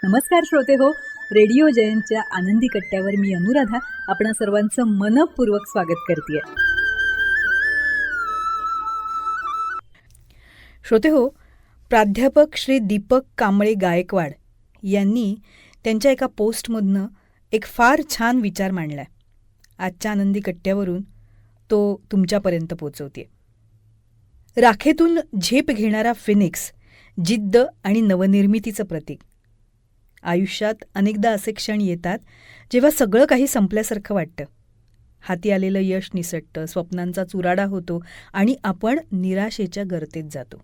नमस्कार श्रोते हो, रेडिओ जयंतच्या आनंदी कट्ट्यावर मी अनुराधा आपणा सर्वांचं मनपूर्वक स्वागत करते. श्रोते हो, प्राध्यापक श्री दीपक कांबळे गायकवाड यांनी त्यांच्या एका पोस्टमधनं एक फार छान विचार मांडला आहे. आजच्या आनंदी कट्ट्यावरून तो तुमच्यापर्यंत पोचवते. राखेतून झेप घेणारा फिनिक्स जिद्द आणि नवनिर्मितीचं प्रतीक. आयुष्यात अनेकदा असे क्षण येतात जेव्हा सगळं काही संपल्यासारखं वाटतं. हाती आलेलं यश निसटतं, स्वप्नांचा चुराडा होतो आणि आपण निराशेच्या गर्तेत जातो.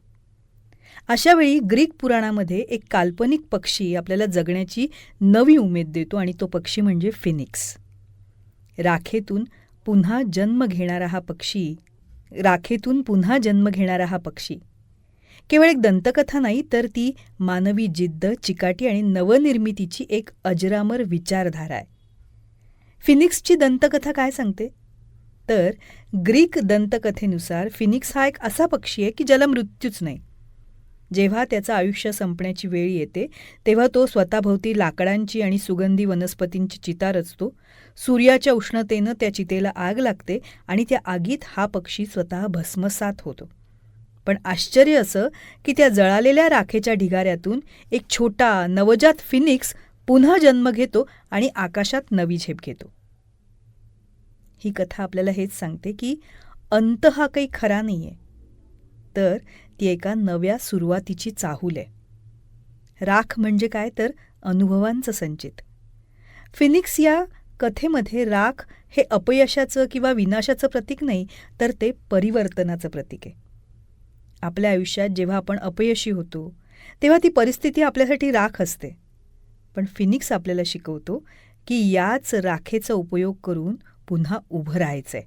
अशावेळी ग्रीक पुराणामध्ये एक काल्पनिक पक्षी आपल्याला जगण्याची नवी उमेद देतो आणि तो पक्षी म्हणजे फिनिक्स. राखेतून पुन्हा जन्म घेणारा हा पक्षी केवळ एक दंतकथा नाही, तर ती मानवी जिद्द, चिकाटी आणि नवनिर्मितीची एक अजरामर विचारधारा आहे. फिनिक्सची दंतकथा काय सांगते? तर ग्रीक दंतकथेनुसार फिनिक्स हा एक असा पक्षी आहे की ज्याला मृत्यूच नाही. जेव्हा त्याचं आयुष्य संपण्याची वेळ येते तेव्हा तो स्वतःभोवती लाकडांची आणि सुगंधी वनस्पतींची चिता रचतो. सूर्याच्या उष्णतेनं त्या चितेला आग लागते आणि त्या आगीत हा पक्षी स्वतः भस्मसात होतो. पण आश्चर्य असं की त्या जळालेल्या राखेच्या ढिगाऱ्यातून एक छोटा नवजात फिनिक्स पुन्हा जन्म घेतो आणि आकाशात नवी झेप घेतो. ही कथा आपल्याला हेच सांगते की अंत हा काही खरा नाही आहे, तर ती एका नव्या सुरुवातीची चाहूल आहे. राख म्हणजे काय, तर अनुभवांचं संचित. फिनिक्स या कथेमध्ये राख हे अपयशाचं किंवा विनाशाचं प्रतीक नाही, तर ते परिवर्तनाचं प्रतीक आहे. आपल्या आयुष्यात जेव्हा आपण अपयशी होतो तेव्हा ती परिस्थिती आपल्यासाठी राख असते. पण फिनिक्स आपल्याला शिकवतो की याच राखेचा उपयोग करून पुन्हा उभं राहायचं आहे.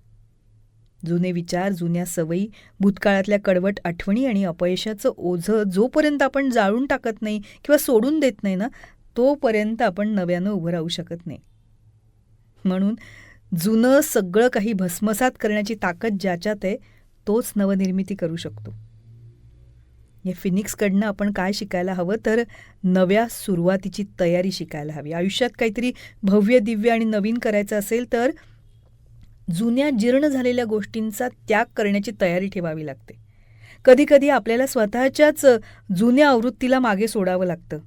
जुने विचार, जुन्या सवयी, भूतकाळातल्या कडवट आठवणी आणि अपयशाचं ओझं जोपर्यंत आपण जाळून टाकत नाही किंवा सोडून देत नाही ना, तोपर्यंत आपण नव्यानं उभं राहू शकत नाही. म्हणून जुनं सगळं काही भस्मसात करण्याची ताकद ज्याच्यात आहे तोच नवनिर्मिती करू शकतो. या फिनिक्सकडनं आपण काय शिकायला हवं, तर नव्या सुरुवातीची तयारी शिकायला हवी. आयुष्यात काहीतरी भव्य, दिव्य आणि नवीन करायचं असेल तर जुन्या जीर्ण झालेल्या गोष्टींचा त्याग करण्याची तयारी ठेवावी लागते. कधीकधी आपल्याला स्वतःच्याच जुन्या आवृत्तीला मागे सोडावं लागतं,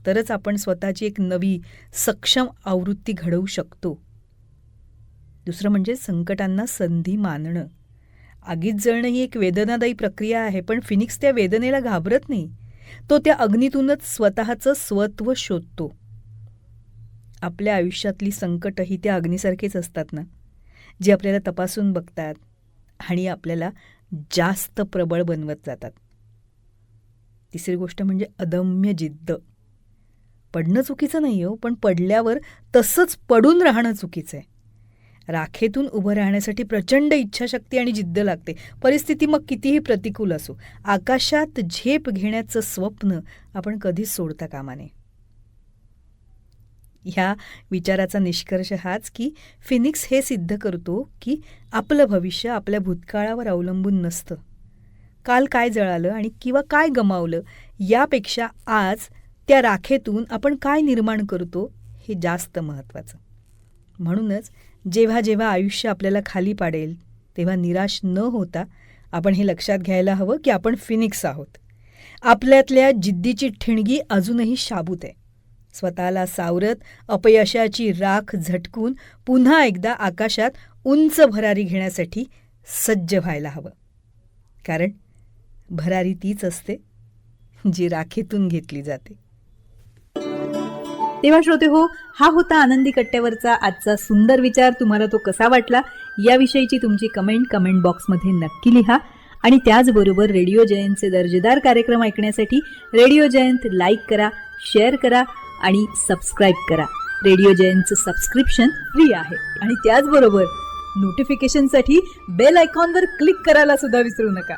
तरच आपण स्वतःची एक नवी सक्षम आवृत्ती घडवू शकतो. दुसरं म्हणजे संकटांना संधी मानणं. आगीत जळणं ही एक वेदनादायी प्रक्रिया आहे, पण फिनिक्स त्या वेदनेला घाबरत नाही. तो त्या अग्नीतूनच स्वतःचं स्वत्व शोधतो. आपल्या आयुष्यातली संकटही त्या अग्नीसारखीच असतात ना, जी आपल्याला तपासून बघतात आणि आपल्याला जास्त प्रबळ बनवत जातात. तिसरी गोष्ट म्हणजे अदम्य जिद्द. पडणं चुकीचं नाही हो, पण पडल्यावर तसंच पडून राहणं चुकीचं आहे. राखेतून उभं राहण्यासाठी प्रचंड इच्छाशक्ती आणि जिद्द लागते. परिस्थिती मग कितीही प्रतिकूल असो, आकाशात झेप घेण्याचं स्वप्न आपण कधीच सोडता कामा नये. ह्या विचाराचा निष्कर्ष हाच की फिनिक्स हे सिद्ध करतो की आपलं भविष्य आपल्या भूतकाळावर अवलंबून नसतं. काल काय जळालं आणि किंवा काय गमावलं यापेक्षा आज त्या राखेतून आपण काय निर्माण करतो हे जास्त महत्त्वाचं. म्हणूनच जेव्हा जेव्हा आयुष्य आपल्याला खाली पाडेल तेव्हा निराश न होता आपण हे लक्षात घ्यायला हवं की आपण फिनिक्स आहोत. आपल्यातल्या जिद्दीची ठिणगी अजूनही शाबूत आहे. स्वतःला सावरत अपयशाची राख झटकून पुन्हा एकदा आकाशात उंच भरारी घेण्यासाठी सज्ज व्हायला हवं. कारण भरारी तीच असते जी राखेतून घेतली जाते. तेव्हा श्रोते हो, हा होता आनंदी कट्ट्यावरचा आजचा सुंदर विचार. तुम्हाला तो कसा वाटला याविषयीची तुमची कमेंट बॉक्समध्ये नक्की लिहा. आणि त्याचबरोबर रेडिओ जयंतचे दर्जेदार कार्यक्रम ऐकण्यासाठी रेडिओ जयंत लाईक करा, शेअर करा आणि सबस्क्राईब करा. रेडिओ जयंतचं सबस्क्रिप्शन फ्री आहे. आणि त्याचबरोबर नोटिफिकेशनसाठी बेल आयकॉनवर क्लिक करायला सुद्धा विसरू नका.